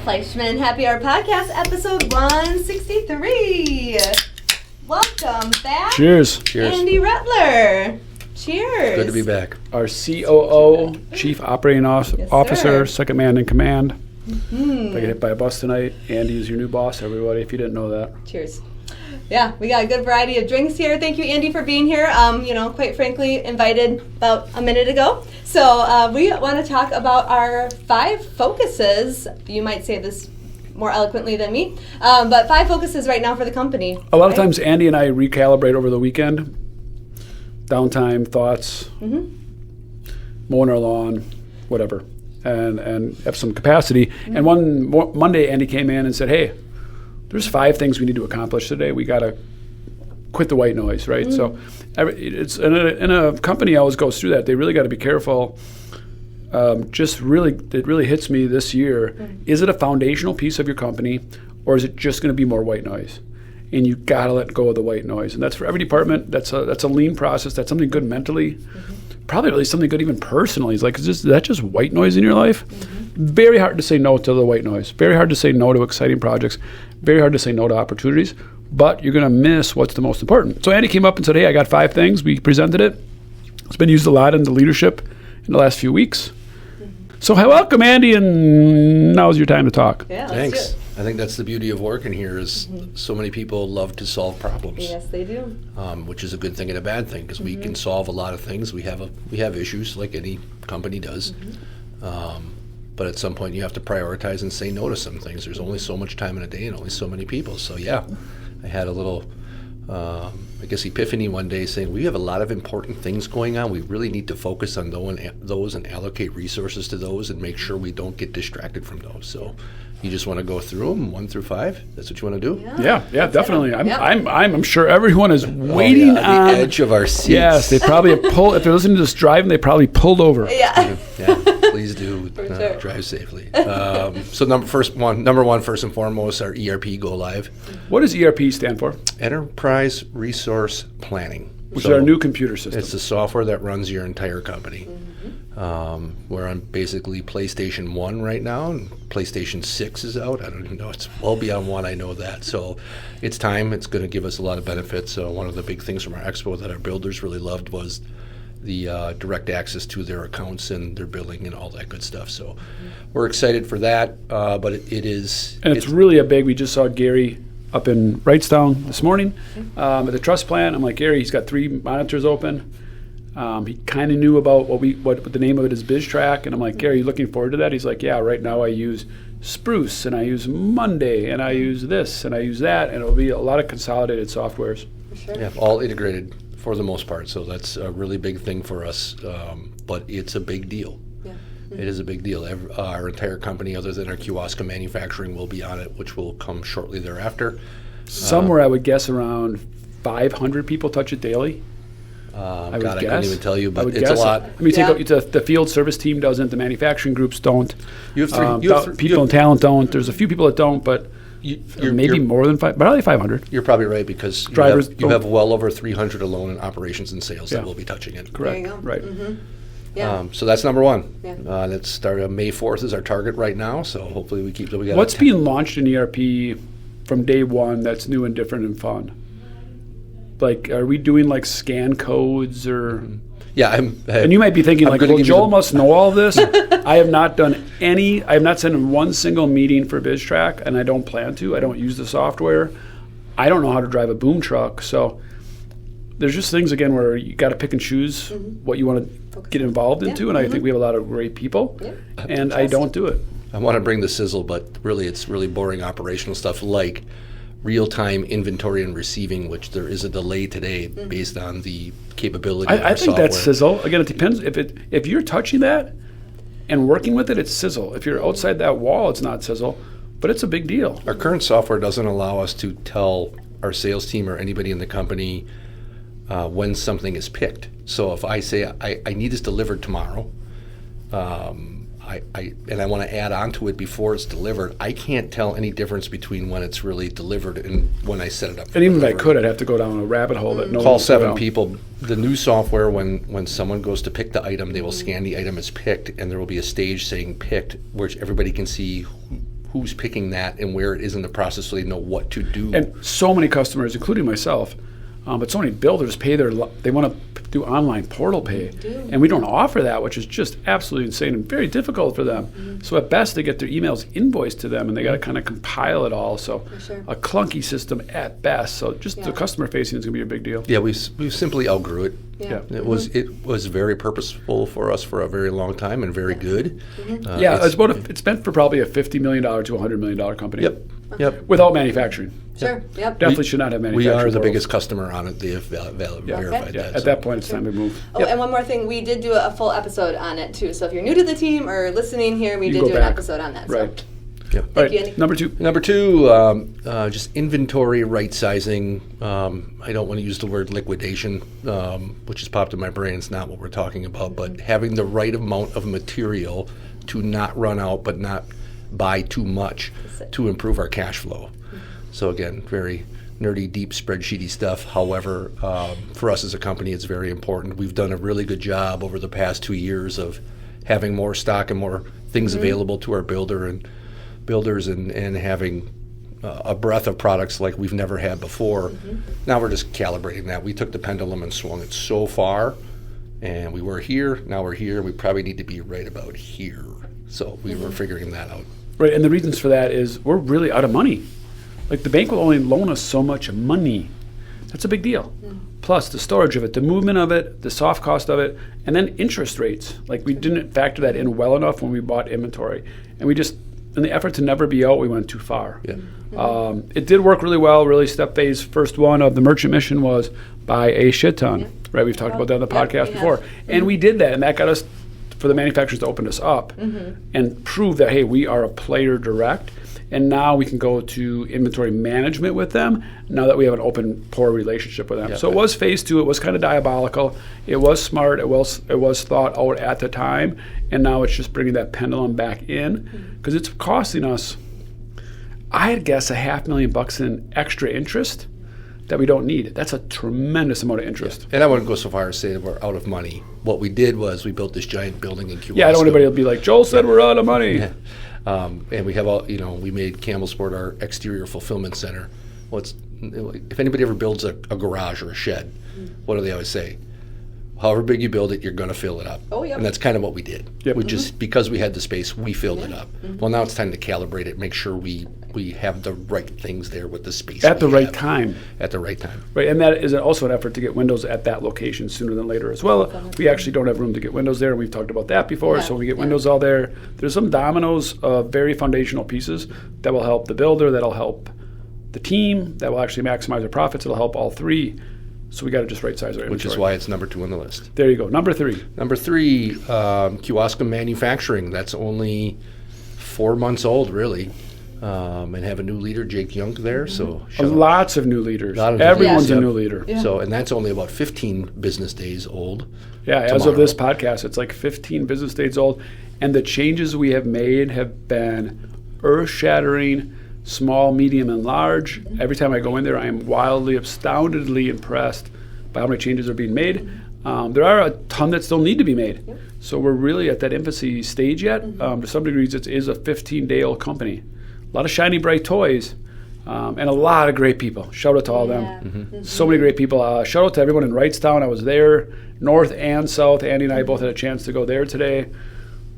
Fleischman Happy Hour Podcast, episode 163. Welcome back. Cheers. Andy Rettler. Cheers. Good to be back. Our COO, Chief Operating Officer, second man in command. I get hit by a bus tonight. Andy is your new boss, everybody, if you didn't know that. Cheers. Yeah, we got a good variety of drinks here. Thank you, Andy, for being here. Quite frankly, invited about a minute ago. So we want to talk about our 5 focuses. You might say this more eloquently than me, but 5 focuses right now for the company. A lot of times, Andy and I recalibrate over the weekend. Downtime, thoughts, mowing our lawn, whatever, and have some capacity. And one Monday, Andy came in and said, hey, there's 5 things we need to accomplish today. We got to quit the white noise, right? So it's in a company always goes through that. They really got to be careful. It really hits me this year. Is it a foundational piece of your company, or is it just going to be more white noise? And you got to let go of the white noise. And that's for every department. That's a lean process. That's something good mentally. Probably really something good even personally. It's like, is that just white noise in your life? Very hard to say no to the white noise. Very hard to say no to exciting projects. Very hard to say no to opportunities. But you're going to miss what's the most important. So Andy came up and said, hey, I got 5 things. We presented it. It's been used a lot in the leadership in the last few weeks. So welcome, Andy, and now's your time to talk. Yeah, Thanks. I think that's the beauty of working here is so many people love to solve problems. Yes, they do. Which is a good thing and a bad thing because we can solve a lot of things. We have issues like any company does. But at some point you have to prioritize and say no to some things. There's only so much time in a day and only so many people. So yeah, I had a little, epiphany one day saying we have a lot of important things going on. We really need to focus on those and allocate resources to those and make sure we don't get distracted from those. So you just want to go through them 1 through 5. That's what you want to do? Yeah, definitely. I'm sure everyone is waiting on the edge of our seats. Yes, they probably have pulled. If they're listening to this driving, they probably pulled over. Yeah. Please do sure. drive safely. So number one, first and foremost, our ERP go live. What does ERP stand for? Enterprise Resource Planning. Which is our new computer system. It's the software that runs your entire company. We're on basically PlayStation 1 right now, and PlayStation 6 is out. I don't even know. It's well beyond 1, I know that. So it's time. It's going to give us a lot of benefits. One of the big things from our expo that our builders really loved was the direct access to their accounts and their billing and all that good stuff. So we're excited for that, but it is... And it's really a big... We just saw Gary up in Wrightstown this morning at the Truss plant. I'm like, Gary, he's got 3 monitors open. He kind of knew about what the name of it is, BizTrack, and I'm like, Gary, you looking forward to that? He's like, yeah, right now I use Spruce, and I use Monday, and I use this, and I use that, and it'll be a lot of consolidated softwares. For sure. Yeah, all integrated for the most part, so that's a really big thing for us, but it's a big deal. Yeah. It is a big deal. Our entire company, other than our Kewaskum Manufacturing, will be on it, which will come shortly thereafter. Somewhere I would guess around 500 people touch it daily. I couldn't even tell you, but it's a lot. I mean, the field service team doesn't, the manufacturing groups don't. You have people in talent don't. There's a few people that don't, but maybe more than 5, probably 500. You're probably right because drivers you have well over 300 alone in operations and sales that will be touching it. Correct. There you go. Right. Yeah. So that's number 1. Yeah. Let's start. May 4th is our target right now, so hopefully we keep. What's being launched in ERP from day 1 that's new and different and fun? Like, are we doing like scan codes or? Yeah, and you might be thinking like, well, Joel must know all this. I have not done any. I have not sent in one single meeting for BizTrack, and I don't plan to. I don't use the software. I don't know how to drive a boom truck. So there's just things again where you got to pick and choose what you want to get involved into, and I think we have a lot of great people, and I don't do it. I want to bring the sizzle, but really, it's really boring operational stuff like real-time inventory and receiving, which there is a delay today based on the capability of our I think software. that's sizzle. Again, it depends. If you're touching that and working with it, it's sizzle. If you're outside that wall, it's not sizzle, but it's a big deal. Our current software doesn't allow us to tell our sales team or anybody in the company when something is picked. So if I say I need this delivered tomorrow, I want to add on to it before it's delivered, I can't tell any difference between when it's really delivered and when I set it up. And even if I could, I'd have to go down a rabbit hole that no one call 7 people. The new software, when someone goes to pick the item, they will scan the item as picked, and there will be a stage saying picked, which everybody can see who's picking that and where it is in the process so they know what to do. And so many customers, including myself, but so many builders they want to do online portal pay. And we don't offer that, which is just absolutely insane and very difficult for them. So at best, they get their emails invoiced to them, and they got to kind of compile it all. So a clunky system at best. So just the customer facing is going to be a big deal. Yeah, we simply outgrew it. Yeah. It was very purposeful for us for a very long time and very good. It's meant for probably a $50 million to $100 million company. Yep. Without manufacturing. Sure. Yep. Definitely should not have manufacturing. We are the portals. biggest customer on it. They have verified that. At that point, it's time to move. Oh, and one more thing, we did do a full episode on it too. So if you're new to the team or listening here, we did do an episode on that. Right. So. Yep. Thank you, Andy. Number two, just inventory right sizing. I don't want to use the word liquidation, which has popped in my brain. It's not what we're talking about, but having the right amount of material to not run out, but not buy too much to improve our cash flow. So again, very nerdy, deep spreadsheety stuff. However, for us as a company, it's very important. We've done a really good job over the past 2 years of having more stock and more things available to our builders and having a breadth of products like we've never had before. Now we're just calibrating that. We took the pendulum and swung it so far, and we were here, now we're here. We probably need to be right about here. So we were figuring that out. Right, and the reasons for that is we're really out of money. Like the bank will only loan us so much money. That's a big deal. Plus the storage of it, the movement of it, the soft cost of it, and then interest rates. Like we didn't factor that in well enough when we bought inventory. And we just, in the effort to never be out, we went too far. Yeah. It did work really well. Really, step phase first one of the merchant mission was buy a shit ton. Right, we've talked about that on the podcast before. And we did that, and that got us, for the manufacturers to open us up and prove that, hey, we are a player direct. And now we can go to inventory management with them now that we have an open, poor relationship with them. Yeah, so it was phase two. It was kind of diabolical. It was smart. It was thought out at the time. And now it's just bringing that pendulum back in because it's costing us, I'd guess, $500,000 in extra interest that we don't need. That's a tremendous amount of interest. And I wouldn't go so far as say that we're out of money. What we did was we built this giant building in Kewaskum. Yeah, I don't want anybody to be like, Joel said we're out of money. Yeah. And we have all, we made Campbellsport our exterior fulfillment center. If anybody ever builds a garage or a shed, what do they always say? However big you build it, you're going to fill it up. Oh, yeah. And that's kind of what we did. Yep. We just, because we had the space, we filled it up. Well, now it's time to calibrate it, make sure we have the right things there with the space. At the right time. At the right time. Right, and that is also an effort to get windows at that location sooner than later as well. We actually don't have room to get windows there, and we've talked about that before, so we get windows all there. There's some dominoes of very foundational pieces that will help the builder, that'll help the team, that will actually maximize our profits, it'll help all three. So we got to just right size our inventory. Which is why it's number 2 on the list. There you go. Number 3. Number 3, Kewaskum Manufacturing. That's only 4 months old, really. And have a new leader, Jake Young, there. So lots of new leaders. Everyone's a new leader. Yeah. So, and that's only about 15 business days old. Yeah, as of this podcast, it's like 15 business days old. And the changes we have made have been earth-shattering, small, medium, and large. Every time I go in there, I am wildly, astoundedly impressed by how many changes are being made. There are a ton that still need to be made. Yep. So we're really at that infancy stage yet. To some degrees, it is a 15-day-old company. A lot of shiny, bright toys, and a lot of great people. Shout out to all of them. So many great people. Shout out to everyone in Wrightstown. I was there, north and south. Andy and I both had a chance to go there today.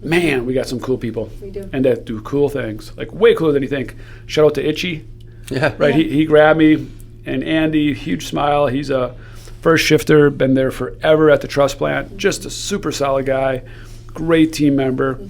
Man, we got some cool people. We do. And that do cool things, like way cooler than you think. Shout out to Itchy. Yeah. Right, he grabbed me, and Andy, huge smile. He's a first shifter, been there forever at the Truss plant. Just a super solid guy, great team member.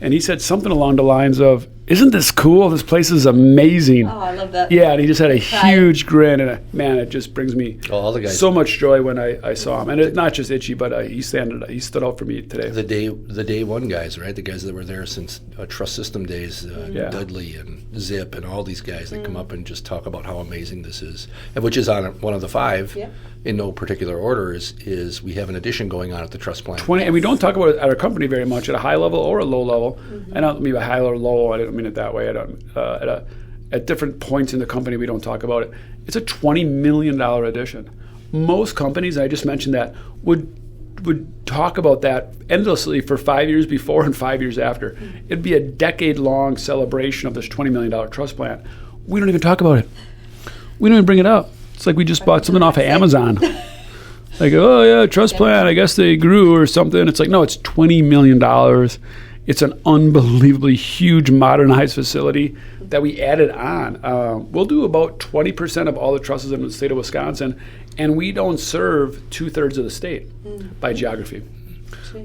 And he said something along the lines of, "Isn't this cool? This place is amazing." Oh, I love that. Yeah, and he just had a huge grin, and man, it just brings me all the guys. So much joy when I saw him. And it's not just Itchy, but he stood out for me today. The day one guys, right? The guys that were there since Truss System days, Dudley and Zip and all these guys that come up and just talk about how amazing this is, and which is on one of the 5. Yeah. In no particular order, is we have an addition going on at the Truss plant. 20, and we don't talk about it at our company very much, at a high level or a low level. I don't mean by high or low, I don't mean it that way. At different points in the company, we don't talk about it. It's a $20 million addition. Most companies, I just mentioned that, would would talk about that endlessly for 5 years before and 5 years after. It'd be a decade-long celebration of this $20 million truss plant. We don't even talk about it. We don't even bring it up. It's like we just bought something off of Amazon. Like, oh yeah, truss plant, I guess they grew or something. It's like, no, it's $20 million. It's an unbelievably huge modernized facility that we added on. We'll do about 20% of all the trusses in the state of Wisconsin, and we don't serve 2/3 of the state by geography.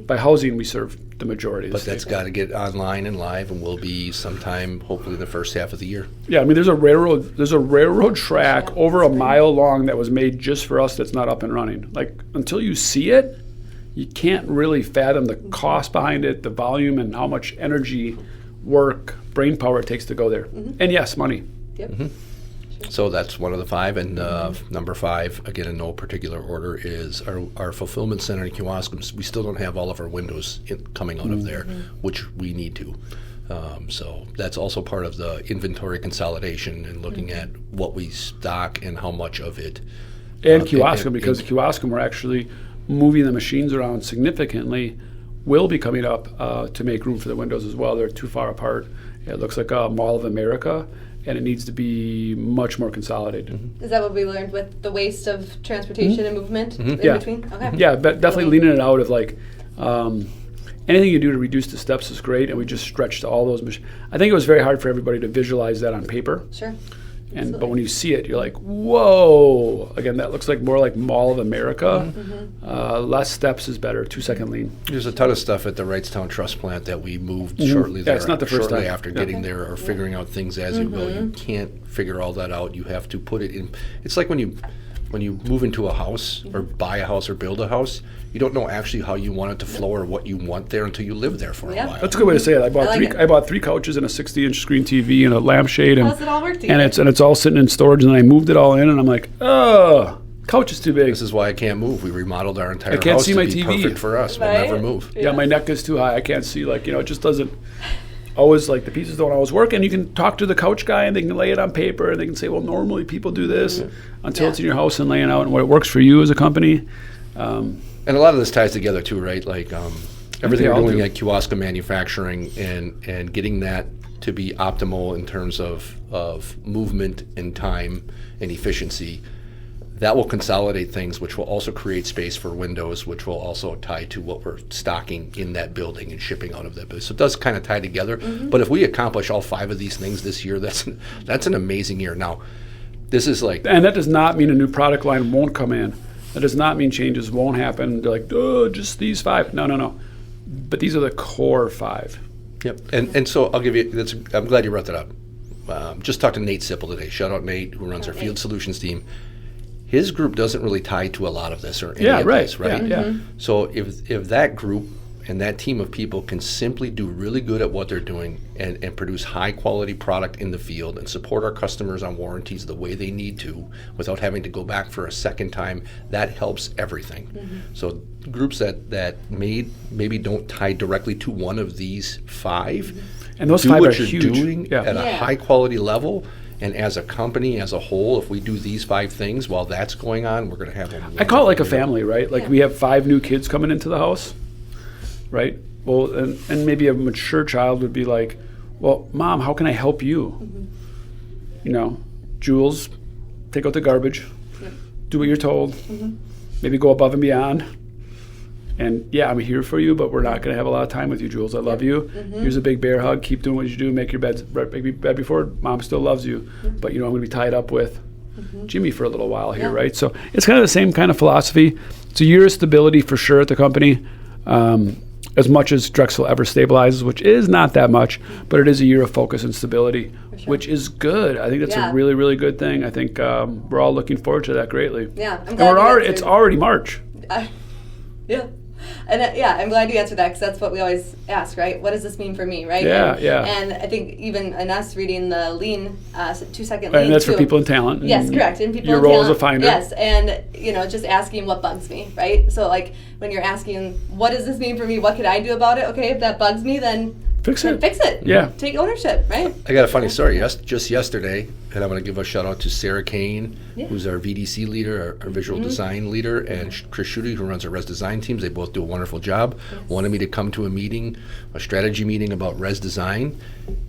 By housing, we serve the majority of the But state. that's got to get online and live, and will be sometime, hopefully, in the first half of the year. Yeah, I mean, there's a railroad track over a mile long that was made just for us that's not up and running. Like, until you see it, you can't really fathom the cost behind it, the volume, and how much energy, work, brain power it takes to go there. And yes, money. Yep. So that's one of the 5. And number 5, again, in no particular order, is our fulfillment center in Kewaskum. We still don't have all of our windows coming out of there, which we need to. So that's also part of the inventory consolidation and looking at what we stock and how much of it. And Kewaskum, because Kewaskum, we're actually moving the machines around significantly, will be coming up to make room for the windows as well. They're too far apart. It looks like a Mall of America, and it needs to be much more consolidated. Is that what we learned with the waste of transportation and movement in Yeah. between? Okay. Yeah, but definitely leaning it out of like anything you do to reduce the steps is great, and we just stretched all those machines. I think it was very hard for everybody to visualize that on paper. Sure. But when you see it, you're like, whoa! Again, that looks like more like Mall of America. Less steps is better. 2-second lean. There's a ton of stuff at the Wrightstown Truss plant that we moved shortly there. It's not the first shortly time. after getting there, or figuring out things as you go. You can't figure all that out. You have to put it in. It's like when you move into a house or buy a house or build a house, you don't know actually how you want it to flow or what you want there until you live there for a while. That's a good way to say it. I bought 3 couches and a 60-inch screen TV and a lampshade, and How does it all work together? and it's all sitting in storage. And I moved it all in, and I'm like, oh, couch is too big. This is why I can't move. We remodeled our entire can't house see to my be TV. perfect for us. We'll Right? never move. Yeah, my neck is too high. I can't see. Like, it just doesn't always, like, the pieces don't always work. And you can talk to the couch guy, and they can lay it on paper, and they can say, well, normally people do this until it's in your house and laying out and what works for you as a company. And a lot of this ties together too, right? Like everything They we're all doing do. at Kewaskum Manufacturing and getting that to be optimal in terms of movement and time and efficiency. That will consolidate things, which will also create space for windows, which will also tie to what we're stocking in that building and shipping out of that building. So it does kind of tie together. But if we accomplish all 5 of these things this year, that's an amazing year. Now, this is like... And that does not mean a new product line won't come in. That does not mean changes won't happen. They're like, oh, just these 5. No. But these are the core 5. Yep. And so I'll give you, I'm glad you brought that up. Just talked to Nate Sipple today. Shout out Nate, who runs our Field Solutions team. His group doesn't really tie to a lot of this or any of this, right? Yeah. So if that group and that team of people can simply do really good at what they're doing and produce high quality product in the field and support our customers on warranties the way they need to without having to go back for a second time, that helps everything. So groups that maybe don't tie directly to one of these 5, And those do 5 what are you're huge. doing at a Yeah. high quality level. And as a company, as a whole, if we do these 5 things while that's going on, we're going to have a I call it like a family, right? Like we have 5 new kids coming into the house, right? Well, and maybe a mature child would be like, well, Mom, how can I help you? You know, Jules, take out the garbage, do what you're told, maybe go above and beyond. And yeah, I'm here for you, but we're not going to have a lot of time with you, Jules. I love you. Here's a big bear hug. Keep doing what you do. Make your bed before. Mom still loves you, but I'm going to be tied up with Jimmy for a little while here, right? So it's kind of the same kind of philosophy. It's a year of stability for sure at the company, as much as Drexel ever stabilizes, which is not that much, but it is a year of focus and stability, which is good. I think that's a really, really good thing. I think we're all looking forward to that greatly. Yeah, I'm And glad it's already March. Yeah. And I'm glad you answered that, because that's what we always ask, right? What does this mean for me, right? Yeah. And I think even in us reading the lean, 2-second lean, And that's too. for people in talent. Yes, correct. And people Your in role talent, as a finder. Yes, and just asking what bugs me, right? So like when you're asking, what does this mean for me? What can I do about it? Okay, if that bugs me, then Fix it. Fix it. Yeah. Take ownership, right? I got a funny story. Just yesterday, and I want to give a shout out to Sarah Kane, who's our VDC leader, our visual design leader, and Chris Schutte, who runs our res design teams. They both do a wonderful job. Wanted me to come to a meeting, a strategy meeting about res design,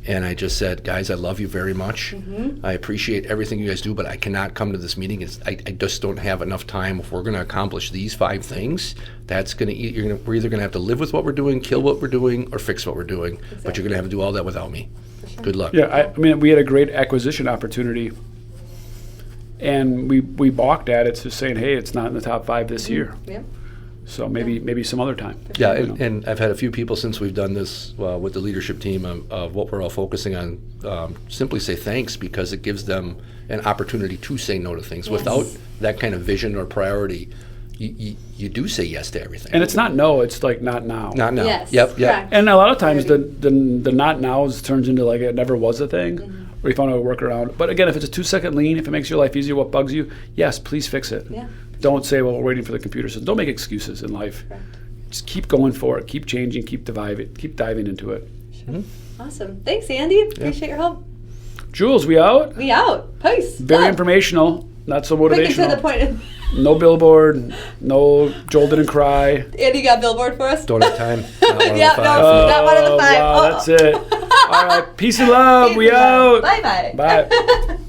and I just said, guys, I love you very much. I appreciate everything you guys do, but I cannot come to this meeting. I just don't have enough time. If we're going to accomplish these 5 things, that's going to we're either going to have to live with what we're doing, kill what we're doing, or fix what we're doing. Exactly. But you're going to have to do all that without me. Good luck. Yeah, I mean, we had a great acquisition opportunity, and we balked at it, just saying, hey, it's not in the top 5 this year. Yeah. So maybe some other time. Yeah, and I've had a few people since we've done this with the leadership team of what we're all focusing on simply say thanks, because it gives them an opportunity to say no to things. Without that kind of vision or priority, you do say yes to everything. And it's not no, it's like not now. Not now. Yes, Yep. correct. And a lot of times the not nows turns into like it never was a thing, or you found a workaround. But again, if it's a 2-second lean, if it makes your life easier, what bugs you, yes, please fix it. Yeah. Don't say, well, we're waiting for the computer system. Don't make excuses in life. Correct. Just keep going for it. Keep changing. Keep diving into it. Sure. Awesome. Thanks, Andy. Appreciate your help. Jules, we out? We out. Peace. Very informational, not so Quick and motivational. to the point. No billboard, no Joel didn't cry. Andy got a billboard for us. Don't have time. Not one of the Yeah, 5. no. Not one of the 5. Wow, that's it. All right, peace and love. Peace We and love. out. Bye-bye. Bye.